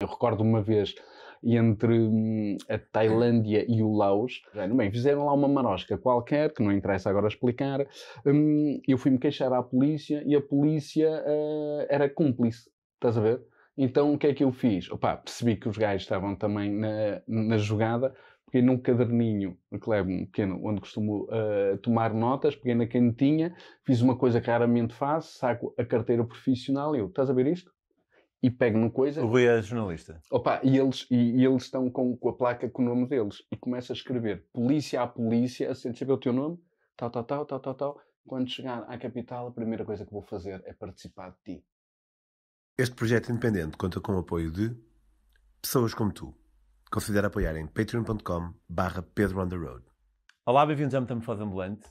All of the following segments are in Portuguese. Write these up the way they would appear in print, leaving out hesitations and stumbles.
Eu recordo uma vez entre a Tailândia e o Laos, bem, fizeram lá uma marosca qualquer, que não interessa agora explicar, eu fui-me queixar à polícia e a polícia era cúmplice, estás a ver? Então o que é que eu fiz? Opa, percebi que os gajos estavam também na jogada, peguei num caderninho, que levo um pequeno, onde costumo tomar notas, peguei na canetinha, fiz uma coisa que raramente faço, saco a carteira profissional e eu, estás a ver isto? E pego no coisa. O Rui é jornalista. Opa, e eles estão com a placa com o nome deles. E começa a escrever polícia à polícia, assim, saber o teu nome, tal, tal, tal, tal, tal, tal. Quando chegar à capital, a primeira coisa que vou fazer é participar de ti. Este projeto independente conta com o apoio de pessoas como tu. Considera apoiar em patreon.com/Pedro on the Road. Olá, bem-vindos à Metamorfose Ambulante.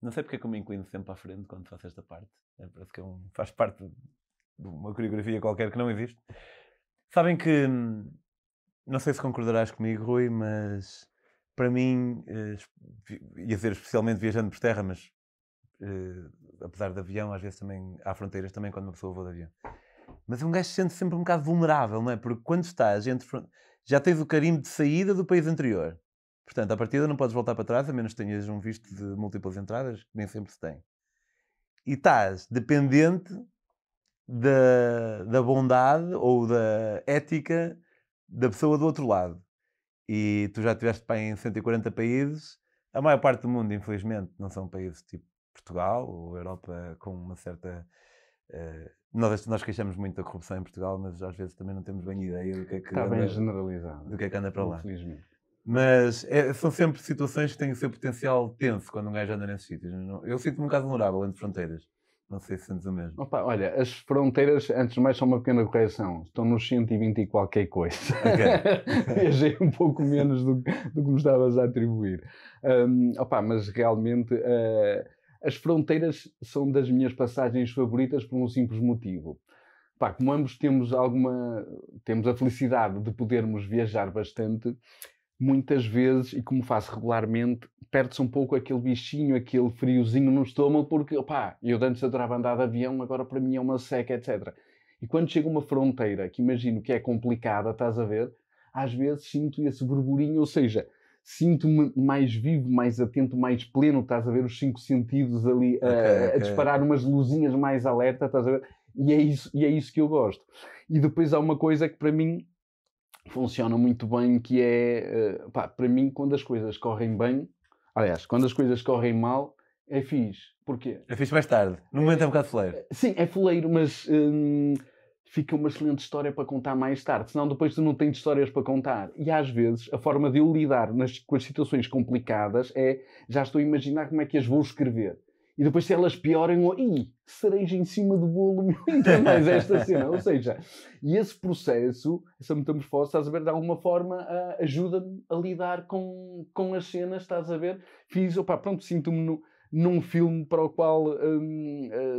Não sei porque é que eu me inclino sempre à frente quando faço esta parte. Parece que faz parte de uma coreografia qualquer que não existe. Sabem que, não sei se concordarás comigo, Rui, mas para mim, ia dizer especialmente viajando por terra, mas apesar de avião, às vezes também há fronteiras também quando uma pessoa voa de avião. Mas um gajo se sente sempre um bocado vulnerável, não é? Porque quando estás já tens o carimbo de saída do país anterior. Portanto, à partida não podes voltar para trás, a menos que tenhas um visto de múltiplas entradas, que nem sempre se tem. E estás dependente da bondade ou da ética da pessoa do outro lado. E tu já estiveste em 140 países. A maior parte do mundo, infelizmente, não são países tipo Portugal ou Europa com uma certa... Nós queixamos muito da corrupção em Portugal, mas às vezes também não temos bem ideia do que é que Está bem generalizado. do que é que anda para lá. Infelizmente. Mas são sempre situações que têm o seu potencial tenso quando um gajo anda nesses sítios. Eu sinto-me um bocado vulnerável entre fronteiras. Não sei se sentes o mesmo. Opa, olha, as fronteiras, antes de mais, são uma pequena correção. Estão nos 120 e qualquer coisa. Okay. Viajei um pouco menos do que me estavas a atribuir. Opa, mas realmente as fronteiras são das minhas passagens favoritas por um simples motivo. Pá, como ambos temos a felicidade de podermos viajar bastante, muitas vezes, e como faço regularmente, perde-se um pouco aquele bichinho, aquele friozinho no estômago, porque, opá, eu antes adorava andar de avião, agora para mim é uma seca, etc. E quando chega uma fronteira, que imagino que é complicada, estás a ver, às vezes sinto esse burburinho, ou seja, sinto-me mais vivo, mais atento, mais pleno, estás a ver, os 5 sentidos ali a disparar umas luzinhas mais alerta, estás a ver, e é isso que eu gosto. E depois há uma coisa que para mim funciona muito bem, que é, para mim, quando as coisas correm bem, aliás, quando as coisas correm mal, é fixe. Porquê? É fixe mais tarde. No momento é um bocado foleiro. Sim, é foleiro, mas fica uma excelente história para contar mais tarde. Senão depois tu não tens histórias para contar. E às vezes, a forma de eu lidar com as situações complicadas é, já estou a imaginar como é que as vou escrever. E depois se elas piorem, cereja em cima do bolo, ainda mais esta cena. Ou seja, e esse processo, essa metamorfose, estás a ver, de alguma forma ajuda-me a lidar com as cenas, estás a ver? Sinto-me num filme para o qual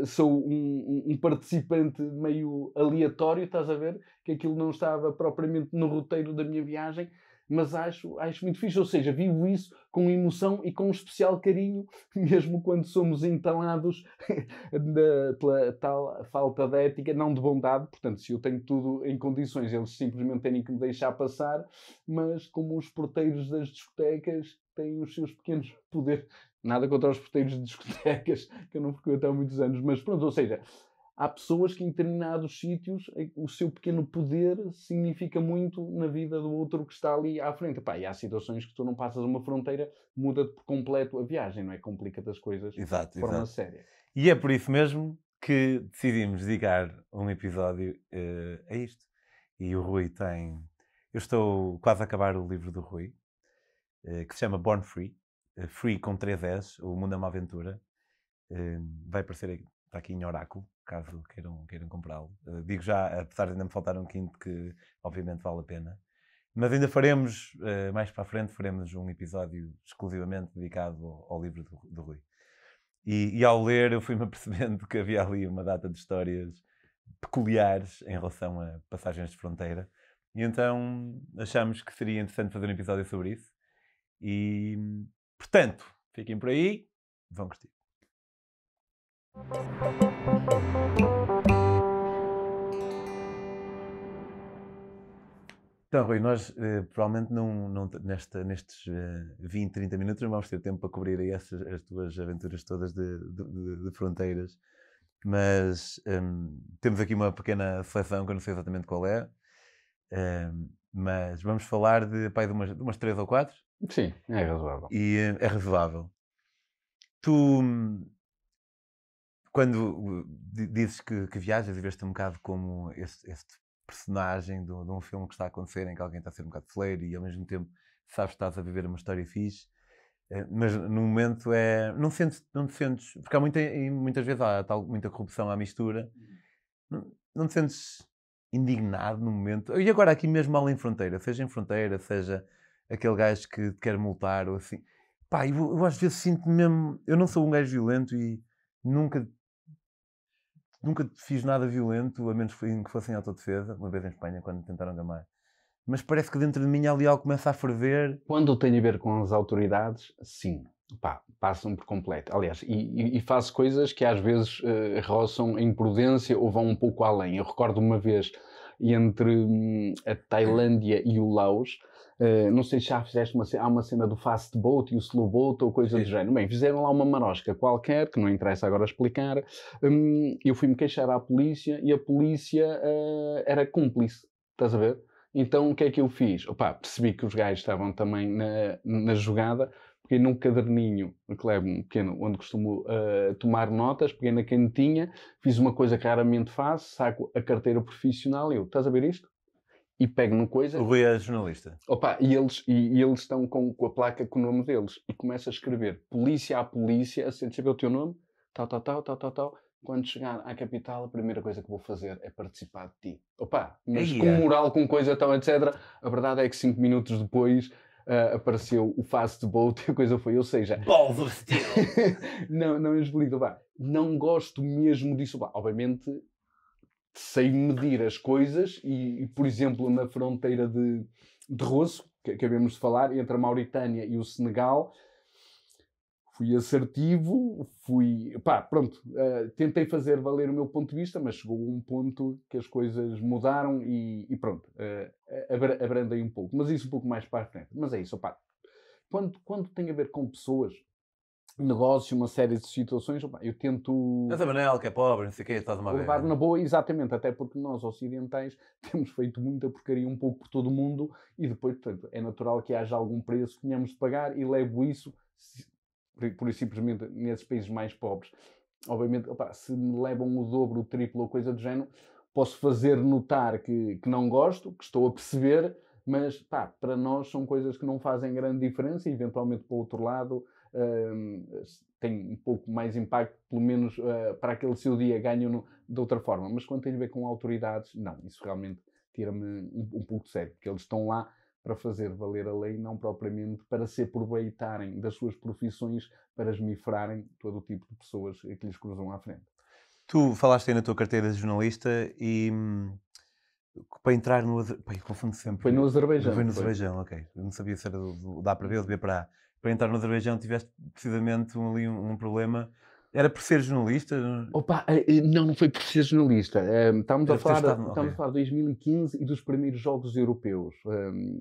sou um participante meio aleatório, estás a ver? Que aquilo não estava propriamente no roteiro da minha viagem, mas acho muito fixe, ou seja, vivo isso com emoção e com um especial carinho, mesmo quando somos entalados pela tal falta de ética, não de bondade. Portanto, se eu tenho tudo em condições, eles simplesmente têm que me deixar passar, mas como os porteiros das discotecas têm os seus pequenos poderes, nada contra os porteiros de discotecas, que eu não frequento há muitos anos, mas pronto, ou seja, há pessoas que em determinados sítios o seu pequeno poder significa muito na vida do outro que está ali à frente. E há situações que tu não passas uma fronteira, muda-te por completo a viagem, não é? Complica-te as coisas de forma séria. E é por isso mesmo que decidimos dedicar um episódio a isto. E o Rui tem... Eu estou quase a acabar o livro do Rui, que se chama Born Free. Free com 3 S, O Mundo é uma Aventura. Vai aparecer aqui em Oráculo, caso queiram comprá-lo. Digo já, apesar de ainda me faltar um quinto, que obviamente vale a pena. Mas ainda faremos, mais para a frente, faremos um episódio exclusivamente dedicado ao livro do Rui. E ao ler eu fui-me apercebendo que havia ali uma data de histórias peculiares em relação a passagens de fronteira. E então achamos que seria interessante fazer um episódio sobre isso. E, portanto, fiquem por aí, vão curtir. Então, Rui, nós provavelmente nestes 20, 30 minutos não vamos ter tempo para cobrir aí as tuas aventuras todas de fronteiras, mas temos aqui uma pequena seleção que eu não sei exatamente qual é, mas vamos falar de umas 3 ou 4. Sim, é razoável. E é razoável. Tu, quando dizes que viajas e vês-te um bocado como este personagem de um filme que está a acontecer, em que alguém está a ser um bocado fleiro e ao mesmo tempo sabes que estás a viver uma história fixe, mas no momento não te sentes, porque muitas vezes há muita corrupção à mistura, não te sentes indignado no momento, e agora aqui mesmo mal em fronteira, seja aquele gajo que te quer multar ou assim, pá, eu às vezes sinto mesmo, eu não sou um gajo violento e nunca fiz nada violento, a menos que fosse em autodefesa, uma vez em Espanha, quando me tentaram gamar. Mas parece que dentro de mim ali algo começa a ferver. Quando tem a ver com as autoridades, sim. Pá, passam por completo. Aliás, e faço coisas que às vezes roçam a imprudência ou vão um pouco além. Eu recordo uma vez entre a Tailândia e o Laos, não sei se já fizeste há uma cena do fast boat e o slow boat ou coisa do género. Bem, fizeram lá uma marosca qualquer, que não interessa agora explicar. Eu fui-me queixar à polícia e a polícia era cúmplice. Estás a ver? Então o que é que eu fiz? Opa, percebi que os gajos estavam também na jogada, peguei num caderninho que levo um pequeno, onde costumo tomar notas, peguei na canetinha, fiz uma coisa que raramente faço, saco a carteira profissional e eu, estás a ver isto? E pego no coisa. O Rui é jornalista. Opa, e eles estão com a placa com o nome deles e começa a escrever polícia à polícia, assim, saber o teu nome, tal. Quando chegar à capital, a primeira coisa que vou fazer é participar de ti. Opa, mas com moral, com coisa tal, etc. A verdade é que 5 minutos depois apareceu o fast boat e a coisa foi, ou seja... Balls of steel! não explico, pá. Não gosto mesmo disso. Pá. Obviamente, sei medir as coisas e, por exemplo, na fronteira de Rosso, que acabamos de falar, entre a Mauritânia e o Senegal... Fui assertivo, tentei fazer valer o meu ponto de vista, mas chegou a um ponto que as coisas mudaram e pronto, abrandei um pouco. Mas isso um pouco mais para a frente. Mas é isso, opá. Quando tem a ver com pessoas, negócio, uma série de situações, opá, eu tento... Mas a Manel, que é pobre, não sei o quê, estás uma vez. Levar na boa, exatamente, até porque nós ocidentais temos feito muita porcaria um pouco por todo o mundo e depois, portanto, é natural que haja algum preço que tenhamos de pagar e levo isso... por simplesmente nesses países mais pobres. Obviamente, opa, se me levam o dobro, o triplo ou coisa do género, posso fazer notar que não gosto, que estou a perceber, mas pá, para nós são coisas que não fazem grande diferença e eventualmente para o outro lado tem um pouco mais impacto, pelo menos para aquele seu dia ganham de outra forma. Mas quando tem a ver com autoridades, não, isso realmente tira-me um pouco de sério, porque eles estão lá para fazer valer a lei, não propriamente para se aproveitarem das suas profissões para esmifrarem todo o tipo de pessoas que lhes cruzam à frente. Tu falaste aí na tua carteira de jornalista e para entrar no... eu confundo sempre. Foi no Azerbaijão. Foi no Azerbaijão, ok. Eu não sabia se era da para ver ou devia para A. Para entrar no Azerbaijão tiveste precisamente um problema. Era por ser jornalista? Opa, não foi por ser jornalista. Estamos a falar de 2015 e dos primeiros Jogos Europeus.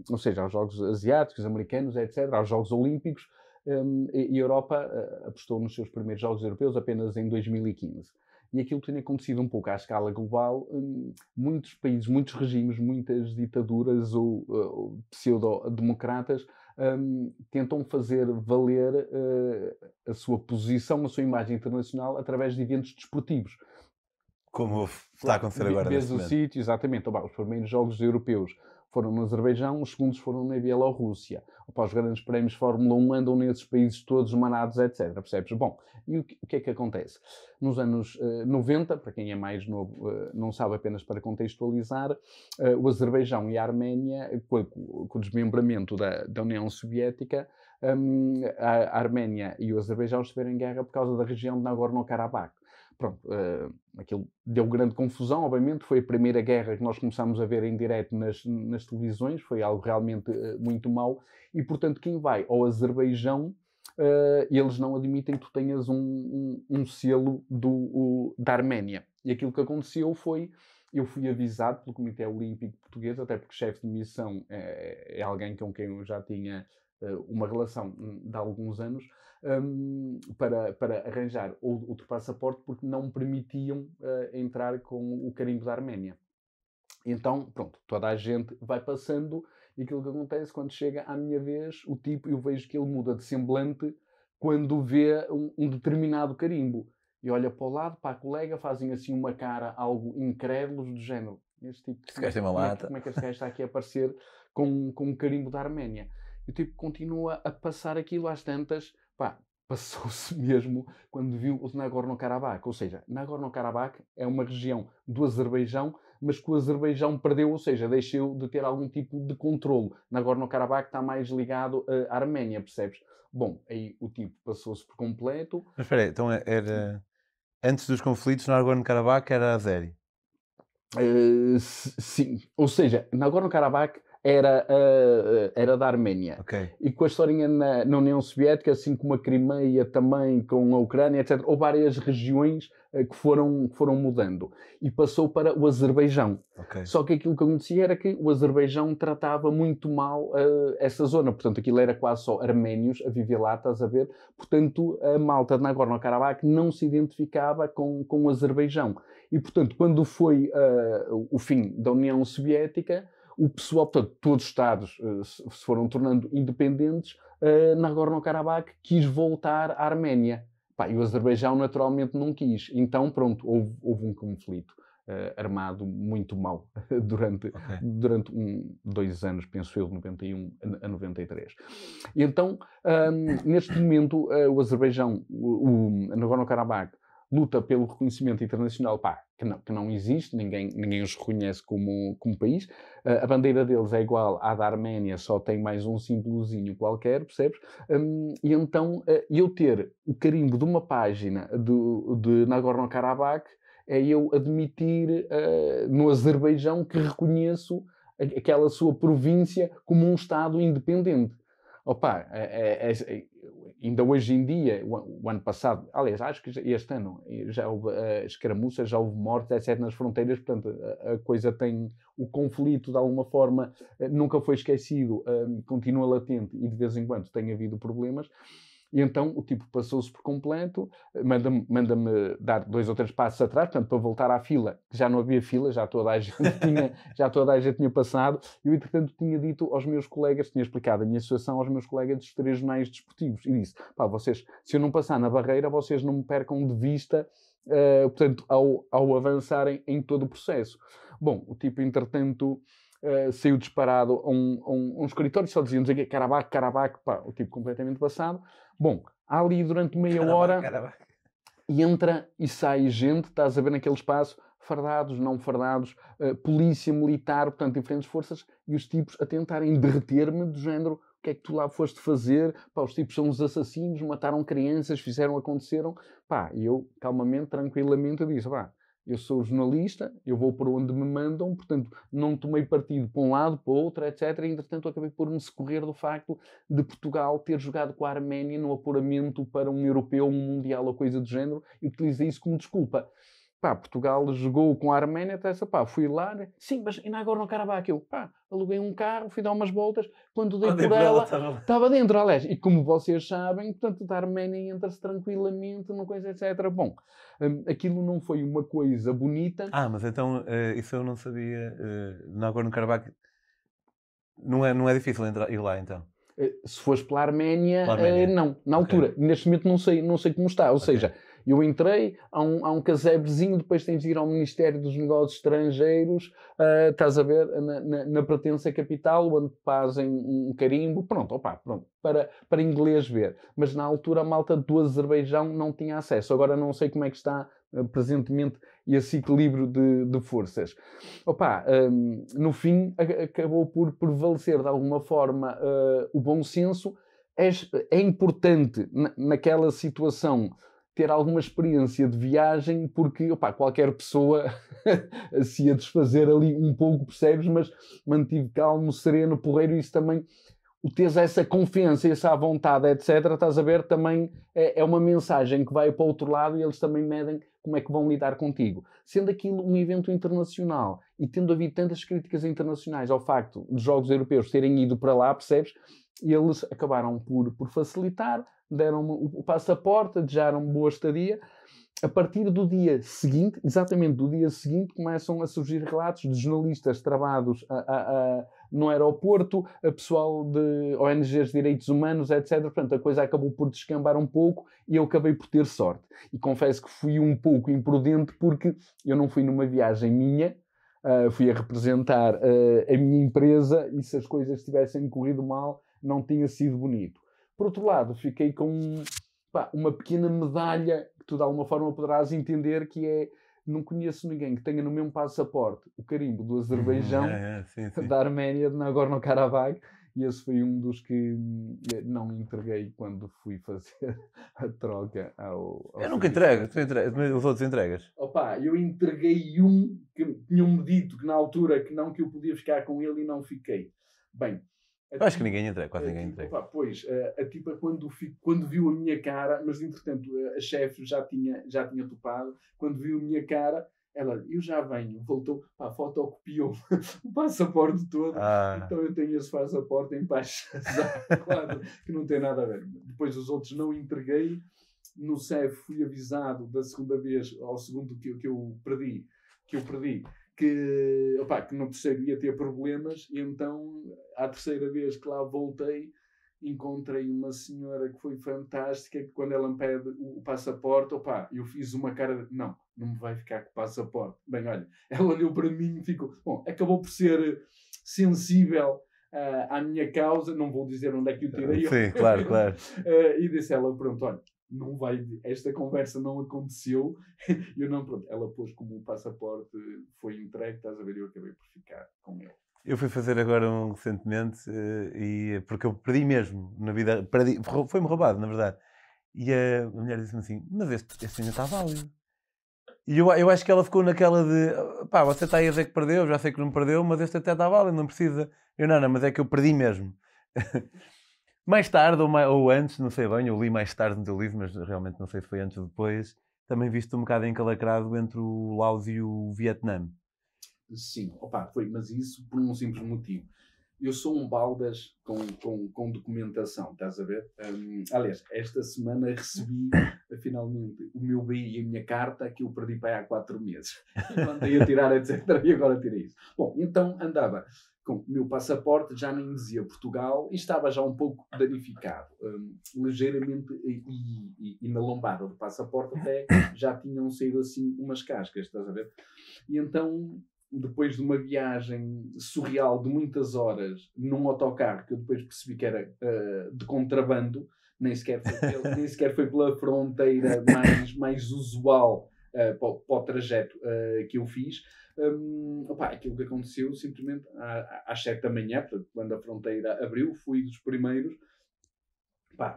Ou seja, aos Jogos Asiáticos, Americanos, etc., aos Jogos Olímpicos. E a Europa apostou nos seus primeiros Jogos Europeus apenas em 2015. E aquilo tem acontecido um pouco à escala global. Muitos países, muitos regimes, muitas ditaduras ou pseudo-democratas tentam fazer valer a sua posição, a sua imagem internacional através de eventos desportivos. Como está a acontecer agora neste momento. Sítio, exatamente. Os primeiros Jogos Europeus foram no Azerbaijão, os segundos foram na Bielorrússia. Os grandes prémios de Fórmula 1 andam nesses países todos manados, etc. Percebes? Bom, e o que é que acontece? Nos anos 90, para quem é mais novo, não sabe, apenas para contextualizar, o Azerbaijão e a Arménia, com o desmembramento da União Soviética, a Arménia e o Azerbaijão estiveram em guerra por causa da região de Nagorno-Karabakh. Pronto, aquilo deu grande confusão, obviamente, foi a primeira guerra que nós começámos a ver em direto nas televisões, foi algo realmente muito mau, e portanto quem vai ao Azerbaijão, eles não admitem que tu tenhas um selo da Arménia. E aquilo que aconteceu foi, eu fui avisado pelo Comitê Olímpico Português, até porque o chefe de missão é alguém com quem eu já tinha uma relação de alguns anos, para arranjar outro passaporte, porque não me permitiam entrar com o carimbo da Arménia. Então, pronto, toda a gente vai passando e aquilo que acontece quando chega à minha vez, o tipo, eu vejo que ele muda de semblante quando vê um determinado carimbo. E olha para o lado, para a colega, fazem assim uma cara algo incrédulos do género. Este tipo, Este gajo tem uma lata. como é que este gajo está aqui a aparecer com um carimbo da Arménia? E o tipo continua a passar aquilo às tantas, pá, passou-se mesmo quando viu o Nagorno-Karabakh. Ou seja, Nagorno-Karabakh é uma região do Azerbaijão, mas que o Azerbaijão perdeu, ou seja, deixou de ter algum tipo de controle. Nagorno-Karabakh está mais ligado à Arménia, percebes? Bom, aí o tipo passou-se por completo. Mas espera aí, então era... Antes dos conflitos, Nagorno-Karabakh era azeri? Sim. Ou seja, Nagorno-Karabakh era da Arménia. Ok. E com a historinha na União Soviética, assim como a Crimeia também, com a Ucrânia, etc., houve várias regiões que foram mudando. E passou para o Azerbaijão. Ok. Só que aquilo que acontecia era que o Azerbaijão tratava muito mal essa zona. Portanto, aquilo era quase só arménios a viver lá, estás a ver? Portanto, a malta de Nagorno-Karabakh não se identificava com o Azerbaijão. E, portanto, quando foi o fim da União Soviética, o pessoal, portanto, todos os Estados se foram tornando independentes, Nagorno-Karabakh quis voltar à Arménia. Pá, e o Azerbaijão naturalmente não quis. Então, pronto, houve um conflito armado muito mau durante 2 anos, penso eu, de 91 a 93. E então, neste momento, o Azerbaijão, o Nagorno-Karabakh, luta pelo reconhecimento internacional, pá, que não existe, ninguém os reconhece como país. A bandeira deles é igual à da Arménia, só tem mais um símbolozinho qualquer, percebes? E então, eu ter o carimbo de uma página de Nagorno-Karabakh é eu admitir no Azerbaijão que reconheço aquela sua província como um Estado independente. Opa, ainda hoje em dia, o ano passado, aliás, acho que este ano já houve escaramuças, já houve mortes, etc. nas fronteiras, portanto, a coisa tem, o conflito de alguma forma nunca foi esquecido, continua latente e de vez em quando tem havido problemas. E então o tipo passou-se por completo, manda-me dar 2 ou 3 passos atrás, portanto, para voltar à fila, que já não havia fila, já toda a gente tinha passado. Eu, entretanto, tinha dito aos meus colegas, tinha explicado a minha situação aos meus colegas dos 3 jornais desportivos, e disse, pá, vocês, se eu não passar na barreira, vocês não me percam de vista, portanto, ao avançarem em todo o processo. Bom, o tipo, entretanto, saiu disparado a um escritório, só diziam Karabakh, pá, o tipo completamente passado. Bom, há ali durante meia hora entra e sai gente, estás a ver naquele espaço, fardados, não fardados, polícia militar, portanto, diferentes forças, e os tipos a tentarem derreter-me do género, o que é que tu lá foste fazer? Pá, os tipos são os assassinos, mataram crianças, aconteceram. Pá, e eu, calmamente, tranquilamente, disse, pá, eu sou jornalista, eu vou por onde me mandam, portanto, não tomei partido para um lado, para o outro, etc. E, entretanto, acabei por me socorrer do facto de Portugal ter jogado com a Arménia no apuramento para um europeu, um mundial ou coisa do género, e utilizei isso como desculpa. Pá, Portugal jogou com a Arménia, pá, fui lá, né? Sim, mas ainda agora no Karabakh, eu, pá, aluguei um carro, fui dar umas voltas, quando dei por ela, estava dentro, aliás, e como vocês sabem, portanto, da Arménia entra-se tranquilamente, numa coisa, etc. Bom, aquilo não foi uma coisa bonita. Mas então, isso eu não sabia, Nagorno-Karabakh, não é difícil ir lá, então? Se fores pela Arménia, não, na altura, neste momento não sei como está, ou seja, eu entrei, há um casebrezinho, depois tens de ir ao Ministério dos Negócios Estrangeiros, estás a ver, na pertença capital, onde fazem um carimbo, pronto, para inglês ver. Mas na altura a malta do Azerbaijão não tinha acesso. Agora não sei como é que está presentemente esse equilíbrio de forças. No fim acabou por prevalecer de alguma forma o bom senso. É importante naquela situação ter alguma experiência de viagem, porque qualquer pessoa se ia desfazer ali um pouco, percebes? Mas mantive calmo, sereno, porreiro, e isso também, o teres essa confiança, essa vontade, etc., estás a ver, também é uma mensagem que vai para o outro lado e eles também medem como é que vão lidar contigo. Sendo aquilo um evento internacional e tendo havido tantas críticas internacionais ao facto dos Jogos Europeus terem ido para lá, percebes? Eles acabaram por facilitar, deram-me o passaporte, desejaram-me boa estadia. A partir do dia seguinte, exatamente do dia seguinte, começam a surgir relatos de jornalistas travados no aeroporto, a pessoal de ONGs de direitos humanos, etc. Portanto, a coisa acabou por descambar um pouco e eu acabei por ter sorte. E confesso que fui um pouco imprudente porque eu não fui numa viagem minha, fui a representar a minha empresa e se as coisas tivessem corrido mal, não tinha sido bonito. Por outro lado, fiquei com uma pequena medalha que tu de alguma forma poderás entender que é, não conheço ninguém que tenha no mesmo passaporte o carimbo do Azerbaijão, sim. da Arménia, de Nagorno-Karabakh, e esse foi um dos que não entreguei quando fui fazer a troca ao eu nunca entrego, os outros entregas? Opa, eu entreguei um que tinham-me dito que na altura que eu podia ficar com ele e não fiquei. Bem, eu acho que ninguém entrega, quase ninguém entrega. Opa, pois, a tipa quando viu a minha cara, mas entretanto a chefe já tinha topado, quando viu a minha cara, ela, eu já venho, voltou, fotocopiou o passaporte todo, então eu tenho esse passaporte em paz, claro, que não tem nada a ver. Depois os outros não entreguei, no CEF fui avisado da segunda vez, ao segundo que eu perdi, que no terceiro ia ter problemas, e então, à terceira vez que lá voltei, encontrei uma senhora que foi fantástica, que quando ela me pede o passaporte, eu fiz uma cara de, não me vai ficar com o passaporte. Bem, olha, ela olhou para mim e ficou, acabou por ser sensível à minha causa, não vou dizer onde é que eu tirei. Sim, claro. E disse ela, pronto, olha, não vai, esta conversa não aconteceu. Eu não, pronto, ela pôs como o passaporte foi entregue, estás a ver, eu acabei por ficar com ele. Eu fui fazer agora recentemente, porque eu perdi mesmo na vida, foi-me roubado, na verdade. E a mulher disse-me assim, mas este ainda está válido. E eu acho que ela ficou naquela de, você está aí a dizer que perdeu, já sei que não perdeu, mas este até está válido, não precisa. Eu não, mas é que eu perdi mesmo. Mais tarde ou antes, não sei bem, eu li mais tarde no teu livro, mas realmente não sei se foi antes ou depois, também viste um bocado encalacrado entre o Laos e o Vietnã. Sim, foi, mas isso por um simples motivo. Eu sou um baldas com documentação, estás a ver? Aliás, esta semana recebi finalmente o meu BI e a minha carta que eu perdi para aí há 4 meses. Eu andei a tirar, etc. E agora tirei isso. Bom, então andava com o meu passaporte, já nem dizia Portugal, e estava já um pouco danificado. Ligeiramente, e na lombada do passaporte até já tinham saído assim umas cascas, estás a ver? E então, depois de uma viagem surreal de muitas horas num autocarro, que eu depois percebi que era de contrabando, nem sequer foi pela fronteira mais usual para o trajeto que eu fiz. Aquilo que aconteceu simplesmente às 7 da manhã, portanto, quando a fronteira abriu, fui dos primeiros.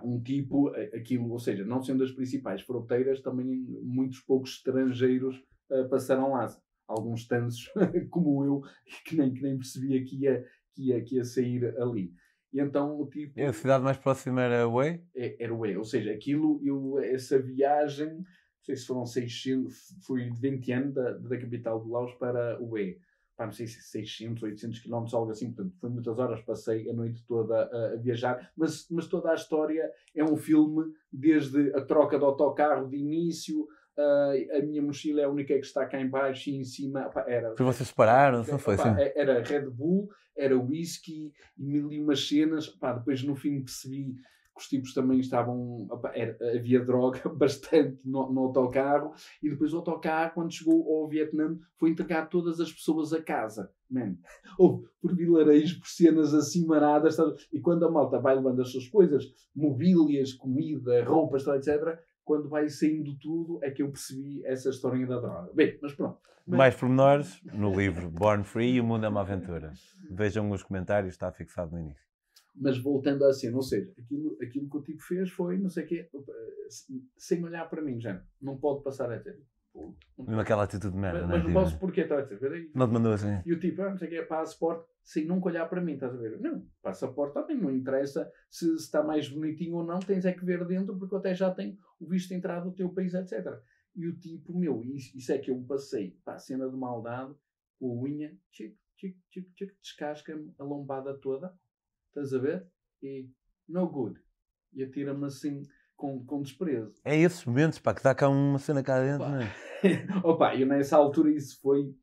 Um tipo, aquilo, ou seja, não sendo as principais fronteiras, também muitos poucos estrangeiros passaram lá. Alguns tantos como eu, que nem percebia que ia sair ali. E então, tipo... A cidade mais próxima era Hue? Era Hue, ou seja, essa viagem, não sei se foram 600, foi de 20 anos da capital do Laos para Hue. Não sei se 600, 800 km, algo assim, portanto, foi muitas horas, passei a noite toda a viajar, mas toda a história é um filme, desde a troca de autocarro de início... a minha mochila é a única que está cá em baixo e em cima era... Vocês pararam, não foi assim? Era Red Bull, era whisky, mil e umas cenas. Depois no fim percebi que os tipos também estavam... havia droga bastante no autocarro. E depois o autocarro, quando chegou ao Vietnã, foi entregar todas as pessoas a casa. Houve por vilarejos, por cenas assim maradas. E quando a malta vai levando as suas coisas, mobílias, comida, roupas, etc., quando vai saindo tudo, é que eu percebi essa historinha da droga. Bem, mas pronto. Mais pormenores no livro Born Free e o Mundo é uma Aventura. Vejam os comentários, está fixado no início. Mas voltando à cena, ou seja, aquilo que o tipo fez foi, não sei o quê, sem olhar para mim, já não pode passar a ter. pô. Mesmo aquela atitude de merda, Mas né? não posso porque estás a ver aí. Não te mandou assim. E o tipo, não sei o que é passaporte, sem nunca olhar para mim, estás a ver? Não, passaporte também não interessa se está mais bonitinho ou não, tens é que ver dentro, porque eu até já tenho o visto de entrada do teu país, etc. E o tipo, isso é que eu passei, pá, a cena de maldade, com a unha, descasca-me a lombada toda, estás a ver? E no good. E atira-me assim, com desprezo. É esses momentos, pá, que dá cá uma cena cá dentro, Opa. não é? Opa, eu nessa altura, isso foi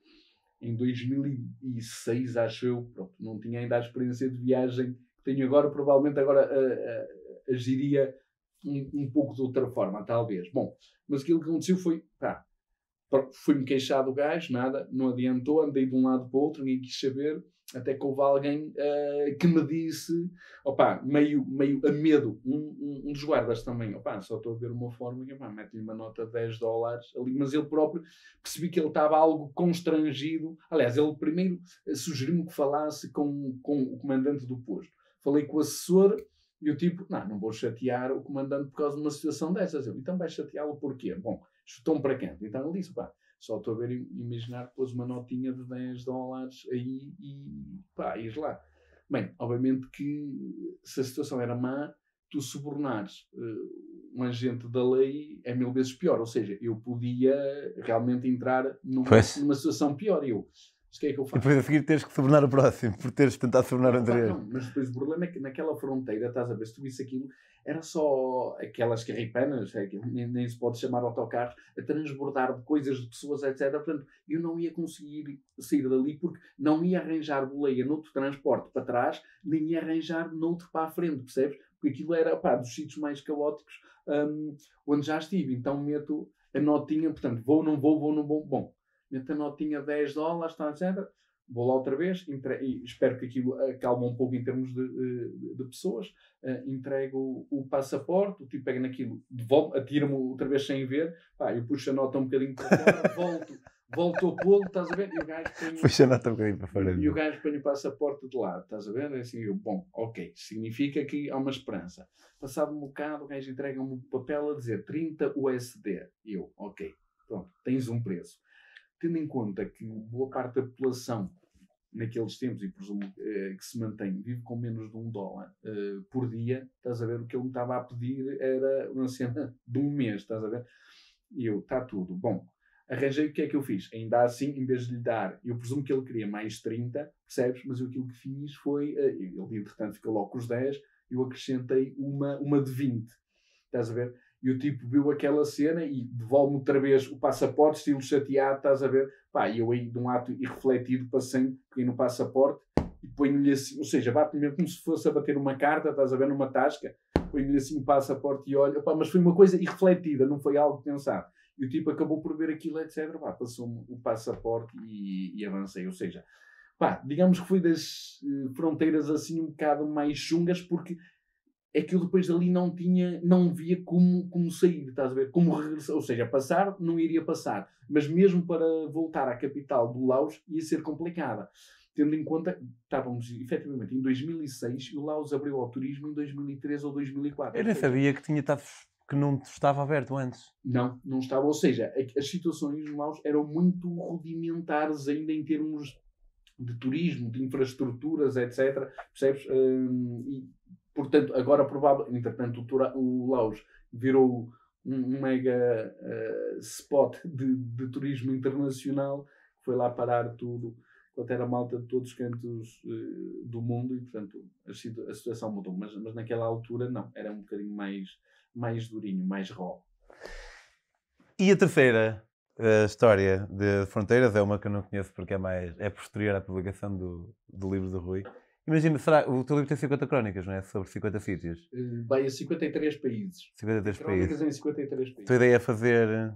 em 2006, acho eu. Pronto, não tinha ainda a experiência de viagem que tenho agora. Provavelmente agora agiria um pouco de outra forma, talvez. Bom, mas aquilo que aconteceu foi, pá, fui-me queixar do gajo, nada, não adiantou, andei de um lado para o outro, ninguém quis saber, até que houve alguém que me disse, opá, meio a medo, um dos guardas também, opá, só estou a ver uma forma, mete-lhe uma nota de $10 ali, mas ele próprio, percebi que ele estava algo constrangido. Aliás, ele primeiro sugeriu-me que falasse com o comandante do posto. Falei com o assessor e o tipo, não vou chatear o comandante por causa de uma situação dessas. Eu, então vai chateá-lo porquê? Bom, estou para quente. Então ele disse, pá, só estou a ver imaginar que pôs uma notinha de $10 aí e pá, ires lá. Bem, obviamente que se a situação era má, tu subornares um agente da lei é 1000 vezes pior. Ou seja, eu podia realmente entrar numa situação pior. E eu, mas o que é que eu faço? E depois a seguir teres que subornar o próximo, por teres tentado subornar o anterior. Não, mas depois o problema é que naquela fronteira, estás a ver, se tu visse aquilo, era só aquelas carripanas, nem se pode chamar autocarros, a transbordar de coisas, de pessoas, etc. Portanto, eu não ia conseguir sair dali porque não ia arranjar boleia noutro transporte para trás, nem ia arranjar noutro para a frente, percebes? Porque aquilo era, pá, dos sítios mais caóticos onde já estive. Então meto a notinha, portanto, vou, não vou. Bom, meto a notinha $10, está, etc. Vou lá outra vez e espero que aquilo acalme um pouco em termos de pessoas. Entrego o passaporte, o tipo pega naquilo, atira-me outra vez sem ver. Pá, eu puxo a nota um bocadinho para fora, volto a pô-lo, estás a ver? E o gajo puxa a nota um bocadinho para fora. E o gajo põe o passaporte de lado, estás a ver? É assim, bom, ok, significa que há uma esperança. Passado um bocado, o gajo entrega-me um papel a dizer 30 USD. E eu, ok, pronto, tens um preço. Tendo em conta que boa parte da população naqueles tempos, e presumo que se mantém, vive com menos de $1 por dia, estás a ver? O que ele me estava a pedir era uma cena de um mês, estás a ver? E eu, está tudo. Bom, arranjei, o que é que eu fiz? Ainda assim, em vez de lhe dar, eu presumo que ele queria mais 30, percebes? Mas aquilo que fiz foi, ele entretanto ficou logo com os 10, eu acrescentei uma de 20, estás a ver? E o tipo viu aquela cena e devolve-me outra vez o passaporte, estilo chateado, estás a ver? Pá, e eu aí, de um ato irrefletido, passei no passaporte e ponho-lhe assim, ou seja, bate-me mesmo como se fosse a bater uma carta, estás a ver, numa tasca, ponho-lhe assim o passaporte e olho, pá, mas foi uma coisa irrefletida, não foi algo pensado. E o tipo acabou por ver aquilo, etc. Pá, passou-me o passaporte e avancei. Ou seja, pá, digamos que foi das fronteiras assim um bocado mais chungas, porque é que eu depois dali não via como sair, estás a ver? Como regressar, ou seja, passar não iria passar, mas mesmo para voltar à capital do Laos ia ser complicada, tendo em conta, estávamos efetivamente em 2006 e o Laos abriu ao turismo em 2003 ou 2004. Eu nem sabia que não estava aberto antes. Não estava, ou seja, as situações no Laos eram muito rudimentares ainda em termos de turismo, de infraestruturas, etc. Percebes? E portanto, agora provavelmente, entretanto, o Laos virou um mega spot de turismo internacional, que foi lá parar tudo, quanto era malta de todos os cantos do mundo, e portanto a situação mudou. Mas naquela altura não, era um bocadinho mais durinho, mais raw. E a terceira história de fronteiras é uma que eu não conheço porque é posterior à publicação do livro do Rui. Imagina, o teu livro tem 50 crónicas, não é? Sobre 50 sítios. Vai a 53 países. 53 crónicas países. em 53 países. A tua ideia é fazer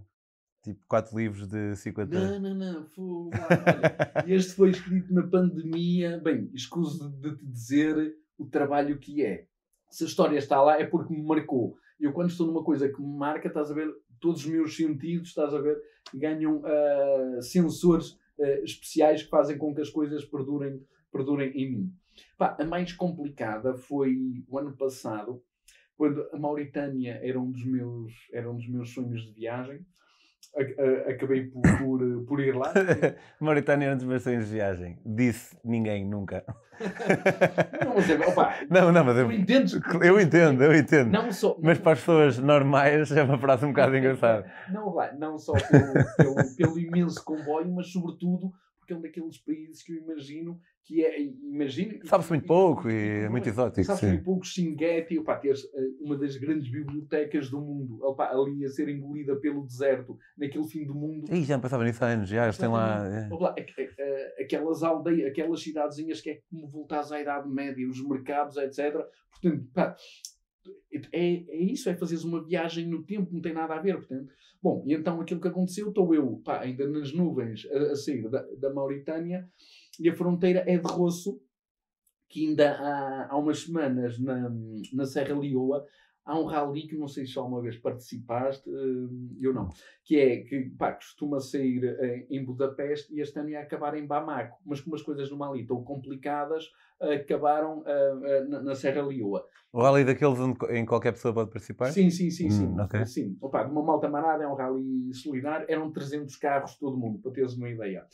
tipo 4 livros de 50... Não. Olha, este foi escrito na pandemia. Bem, escuso de te dizer o trabalho que é. Se a história está lá é porque me marcou. Eu quando estou numa coisa que me marca, estás a ver, todos os meus sentidos, estás a ver, ganham sensores especiais que fazem com que as coisas perdurem em mim. Pá, a mais complicada foi o ano passado, quando a Mauritânia era um dos meus sonhos de viagem. acabei por ir lá. Mauritânia era um dos meus sonhos de viagem. Disse ninguém, nunca. Não, mas opa, mas eu entendo. Não só, mas para as pessoas normais é uma frase um bocado engraçada. Não só pelo imenso comboio, mas sobretudo porque é um daqueles países que eu imagino que é... Sabe-se muito pouco e é muito exótico. Sabe-se muito pouco. Xinguete, teres uma das grandes bibliotecas do mundo ali a ser engolida pelo deserto, naquele fim do mundo. E já não pensava nisso há anos, já eles têm lá... Aquelas aldeias, aquelas cidadezinhas que é como voltares à Idade Média, os mercados, etc. Portanto, é isso, é fazeres uma viagem no tempo, não tem nada a ver, portanto. Bom, e então aquilo que aconteceu, estou eu ainda nas nuvens a sair da Mauritânia, e a fronteira é de Rosso, que ainda há umas semanas na Serra Leoa há um rally que não sei se alguma vez participaste, eu não, que costuma sair em Budapeste e este ano ia acabar em Bamako, mas como as coisas no Mali estão complicadas, acabaram na Serra Leoa. O rally daqueles em qualquer pessoa pode participar? Sim. Okay. Sim. De uma malta manada, é um rally solidário, eram 300 carros todo mundo, para teres uma ideia.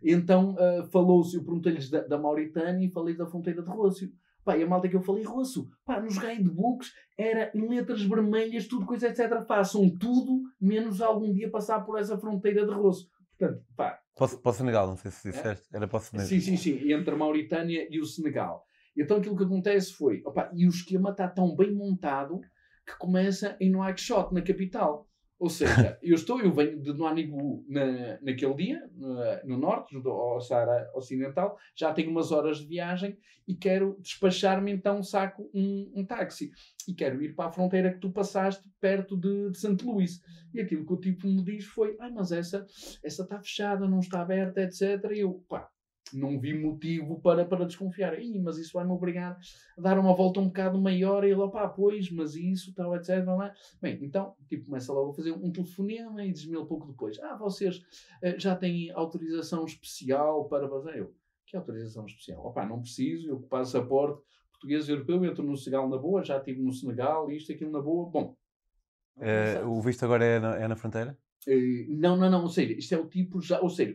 Então falou-se, eu perguntei-lhes da Mauritânia e falei da fronteira de Rosso. E a malta que eu falei, Rosso, nos guidebooks era em letras vermelhas, tudo, coisa, etc. Façam tudo, menos algum dia passar por essa fronteira de Rosso. Portanto, Para o Senegal, não sei se disseste, era para o Senegal. Sim, entre a Mauritânia e o Senegal. Então aquilo que acontece foi, e o esquema está tão bem montado que começa em Nouakchott, na capital. Ou seja, eu venho de Nouadhibou naquele dia, no norte, junto ao Saara Ocidental, já tenho umas horas de viagem e quero despachar-me, então saco um táxi. E quero ir para a fronteira que tu passaste, perto de St. Louis. E aquilo que o tipo me diz foi, mas essa está fechada, não está aberta, etc. E eu, não vi motivo para desconfiar. Mas isso vai-me obrigar a dar uma volta um bocado maior. E ele, pois, mas isso, tal, etc. Não é? Bem, então, começa logo a fazer um telefonema e diz-me ele pouco depois, vocês já têm autorização especial para fazer? Eu, que autorização especial? Não preciso, eu passaporte português e europeu, entro no Senegal na boa, já estive no Senegal, isto, aquilo na boa. Bom. O visto agora é na fronteira? Não, ou seja, isto é o tipo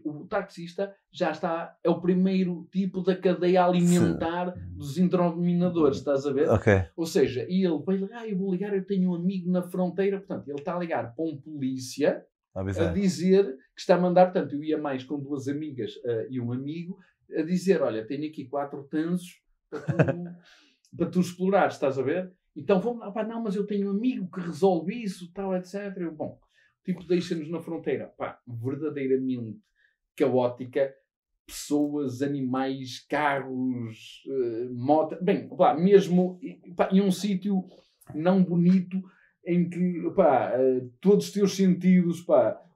o taxista já está, é o primeiro tipo da cadeia alimentar dos introdominadores, estás a ver? Okay. Ou seja, e ele vai ligar, eu vou ligar, eu tenho um amigo na fronteira, portanto, ele está a ligar para um polícia a dizer que está a mandar, portanto, eu ia mais com 2 amigas e um amigo, a dizer, olha, tenho aqui 4 tansos para tu explorares, estás a ver? Então vamos lá, não, mas eu tenho um amigo que resolve isso, tal, etc. Eu, bom, deixa-nos na fronteira, verdadeiramente caótica, pessoas, animais, carros, motos, mesmo em um sítio não bonito em que, todos os teus sentidos,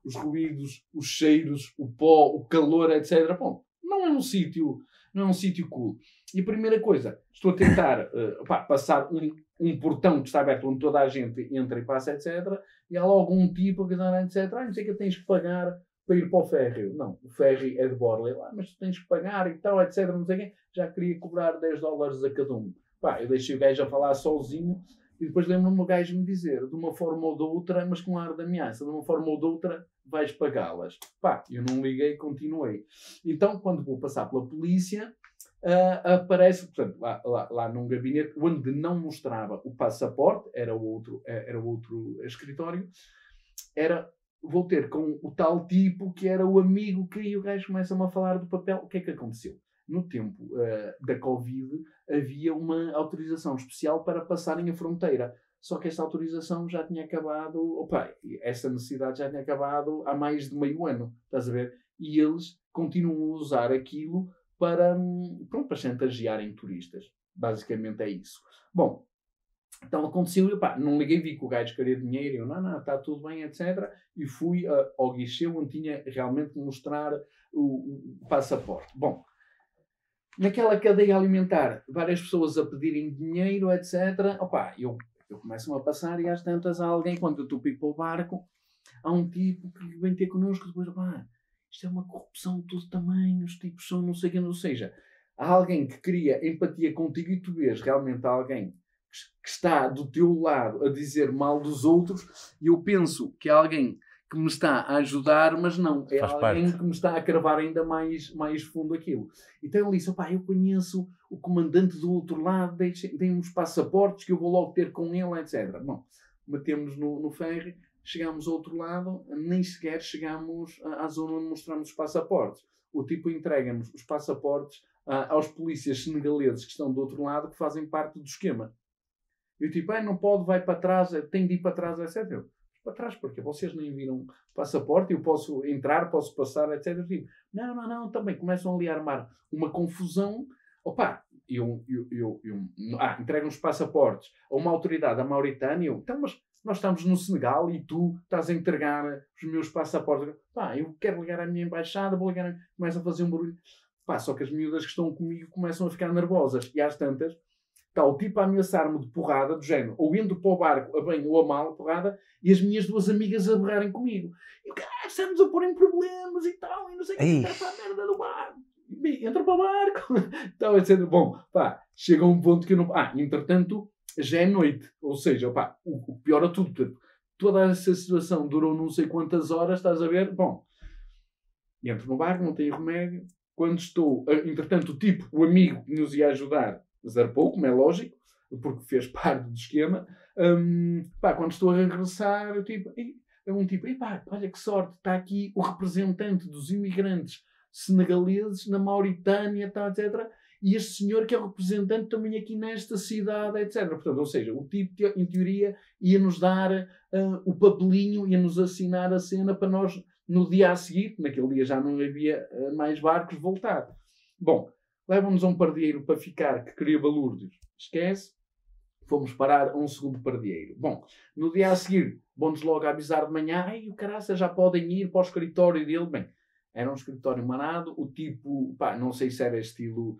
os ruídos, os cheiros, o pó, o calor, etc. Bom, não é um sítio cool. E a primeira coisa, estou a tentar passar um portão que está aberto onde toda a gente entra e passa, etc. E há logo um tipo que diz, etc. Não sei que tens que pagar para ir para o ferry. Não, o ferry é de Borley lá, mas tu tens que pagar e tal, etc. Não sei o quê. Já queria cobrar $10 a cada um. Eu deixei o gajo a falar sozinho e depois lembro-me o gajo me dizer, de uma forma ou de outra, mas com ar de ameaça, de uma forma ou de outra vais pagá-las. Eu não liguei e continuei. Então, quando vou passar pela polícia, aparece, portanto, lá num gabinete onde não mostrava o passaporte, era outro escritório, vou ter com o tal tipo que era o amigo que o gajo começa-me a falar do papel. O que é que aconteceu? No tempo da Covid havia uma autorização especial para passarem a fronteira. Só que essa autorização já tinha acabado, essa necessidade já tinha acabado há mais de meio ano, estás a ver? E eles continuam a usar aquilo para chantagearem turistas. Basicamente é isso. Bom, então aconteceu, não liguei, vi que o gajo queria dinheiro, eu, não, está tudo bem, etc. E fui ao guichê onde tinha realmente que mostrar o passaporte. Bom, naquela cadeia alimentar, várias pessoas a pedirem dinheiro, etc. Eu começo-me a passar e às tantas há alguém, quando eu estou para ir para o barco, há um tipo que vem ter connosco, depois, isto é uma corrupção de todo tamanho, os tipos são não sei o que, ou seja, há alguém que cria empatia contigo e tu vês realmente alguém que está do teu lado a dizer mal dos outros, e eu penso que há alguém que me está a ajudar, mas não, é Faz alguém parte. que me está a cravar ainda mais fundo aquilo. Então ele disse, opá, eu conheço o comandante do outro lado, deem-me os passaportes que eu vou logo ter com ele, etc. Bom, metemos no ferry, chegámos ao outro lado, nem sequer chegámos à zona onde mostramos os passaportes. O tipo entrega-nos os passaportes aos polícias senegaleses que estão do outro lado, que fazem parte do esquema. E o tipo, não pode, vai para trás, tem de ir para trás, etc. Eu, para trás, porque vocês nem viram o passaporte, eu posso entrar, posso passar, etc. Tipo, não, também começam ali a armar uma confusão. Opa, entregam os passaportes a uma autoridade da Mauritânia. Então, mas nós estamos no Senegal e tu estás a entregar os meus passaportes. Pá, eu quero ligar à minha embaixada, vou ligar, começa a fazer um barulho. Pá, só que as miúdas que estão comigo começam a ficar nervosas. E às tantas, está o tipo a ameaçar-me de porrada, do género, ou entro para o barco a bem ou a mal, porrada, e as minhas duas amigas a berrarem comigo. E o caralho, estamos a pôr em problemas e tal, e não sei o que, entra para a merda do barco. Entra para o barco. Então, etc. Bom, pá, chega a um ponto que eu não... entretanto, já é noite. Ou seja, pá, o pior a tudo, toda essa situação durou não sei quantas horas, estás a ver? Bom, entro no barco, não tenho remédio. Quando estou... Entretanto, o tipo, o amigo que nos ia ajudar, zarpou, como é lógico, porque fez parte do esquema. Quando estou a regressar, olha que sorte, está aqui o representante dos imigrantes senegaleses na Mauritânia, tá, etc. E este senhor que é o representante também aqui nesta cidade, etc. Portanto, ou seja, o tipo, em teoria, ia-nos dar o papelinho, ia-nos assinar a cena para nós, no dia a seguir, naquele dia já não havia mais barcos, voltar. Bom, levam-nos a um pardieiro para ficar, que queria balúrdios. Esquece. Fomos parar a um segundo pardieiro. Bom, no dia a seguir, vão-nos logo avisar de manhã, o caraça, já podem ir para o escritório dele. Bem, era um escritório manado, o tipo, não sei se era estilo,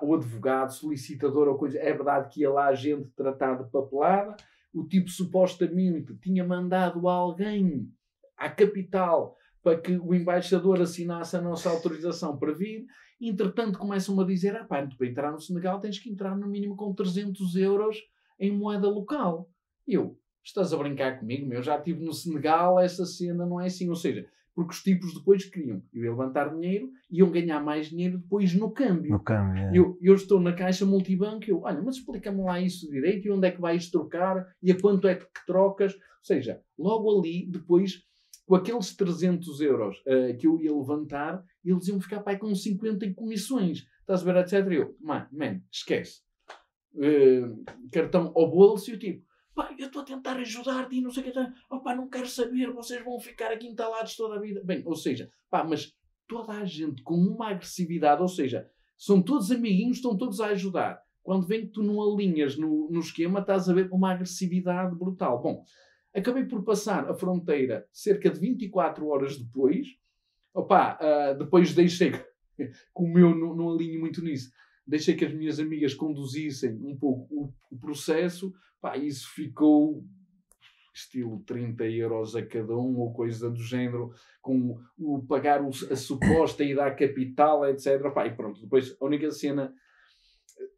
o advogado, solicitador ou coisa, é verdade que ia lá a gente tratar de papelada, o tipo supostamente tinha mandado alguém à capital para que o embaixador assinasse a nossa autorização para vir. Entretanto, começam a dizer, para entrar no Senegal tens que entrar no mínimo com 300 euros em moeda local. Estás a brincar comigo, meu? Já estive no Senegal, essa cena não é assim. Ou seja, porque os tipos depois queriam. Eu ia levantar dinheiro, iam ganhar mais dinheiro depois no câmbio. No câmbio, é. Eu estou na caixa multibanco, olha, mas explica-me lá isso direito, e onde é que vais trocar, e a quanto é que trocas. Ou seja, logo ali, depois, com aqueles 300 euros que eu ia levantar, eles iam ficar com 50 em comissões. Estás a ver, etc. Eu, esquece. Cartão ao bolso e o tipo, eu estou a tentar ajudar-te e não sei o que. Não quero saber, vocês vão ficar aqui entalados toda a vida. Bem, ou seja, mas toda a gente com uma agressividade, ou seja, são todos amiguinhos, estão todos a ajudar. Quando vem que tu não alinhas no esquema, estás a ver uma agressividade brutal. Bom, acabei por passar a fronteira cerca de 24 horas depois. Depois deixei, como eu não alinho muito nisso, deixei que as minhas amigas conduzissem um pouco o processo. Isso ficou estilo 30 euros a cada um, ou coisa do género, com o pagar a suposta ida à capital, etc. E pronto, depois a única cena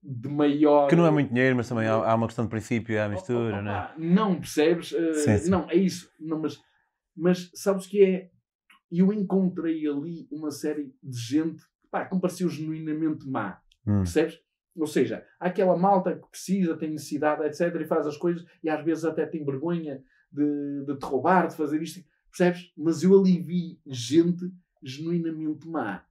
de maior... Que não é muito dinheiro, mas também há uma questão de princípio, há a mistura, não é? Não, percebes? Sim. Não, é isso. Não, mas sabes que é... Eu encontrei ali uma série de gente que me pareceu genuinamente má. Percebes? Ou seja, há aquela malta que precisa, tem necessidade, etc. E faz as coisas e às vezes até tem vergonha de te roubar, de fazer isto. Percebes? Mas eu ali vi gente genuinamente má.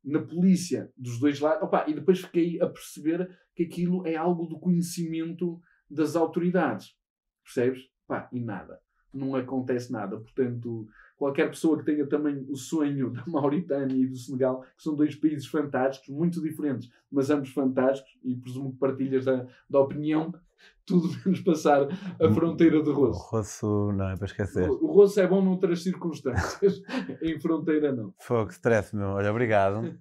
Na polícia, dos dois lados. E depois fiquei a perceber que aquilo é algo do conhecimento das autoridades. Percebes? E nada. Não acontece nada. Portanto, qualquer pessoa que tenha também o sonho da Mauritânia e do Senegal, que são dois países fantásticos, muito diferentes, mas ambos fantásticos, e presumo que partilhas da opinião, tudo menos passar a fronteira do Rosso. O Rosso não é para esquecer. O Rosso é bom noutras circunstâncias, em fronteira não. Fogo, stress, meu. Olha, obrigado.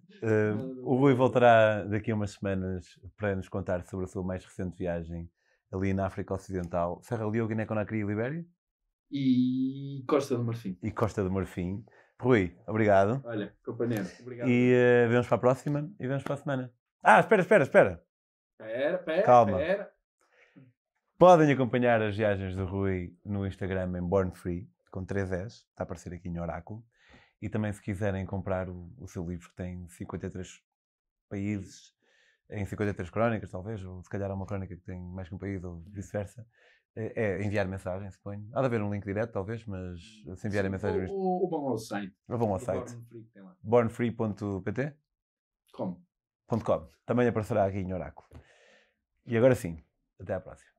O Rui voltará daqui a umas semanas para nos contar sobre a sua mais recente viagem ali na África Ocidental. Serra Leoa, Guiné-Conakry e Libéria? E Costa do Marfim. E Costa do Marfim. Rui, obrigado. Olha, companheiro, obrigado. E vemos para a próxima e vemos para a semana. Espera. Espera. Calma. Podem acompanhar as viagens do Rui no Instagram em Born Free, com 3 S, está a aparecer aqui em Oráculo. E também, se quiserem comprar o seu livro, que tem 53 países, em 53 crónicas, talvez, ou se calhar há uma crónica que tem mais que um país, ou vice-versa, é enviar mensagem, suponho. Há de haver um link direto, talvez, mas se enviarem mensagem... Ou vão ao site. Vão ao site. Born Free, tem lá. bornfree.pt? Como? .com. Também aparecerá aqui em Oráculo. E agora sim, até à próxima.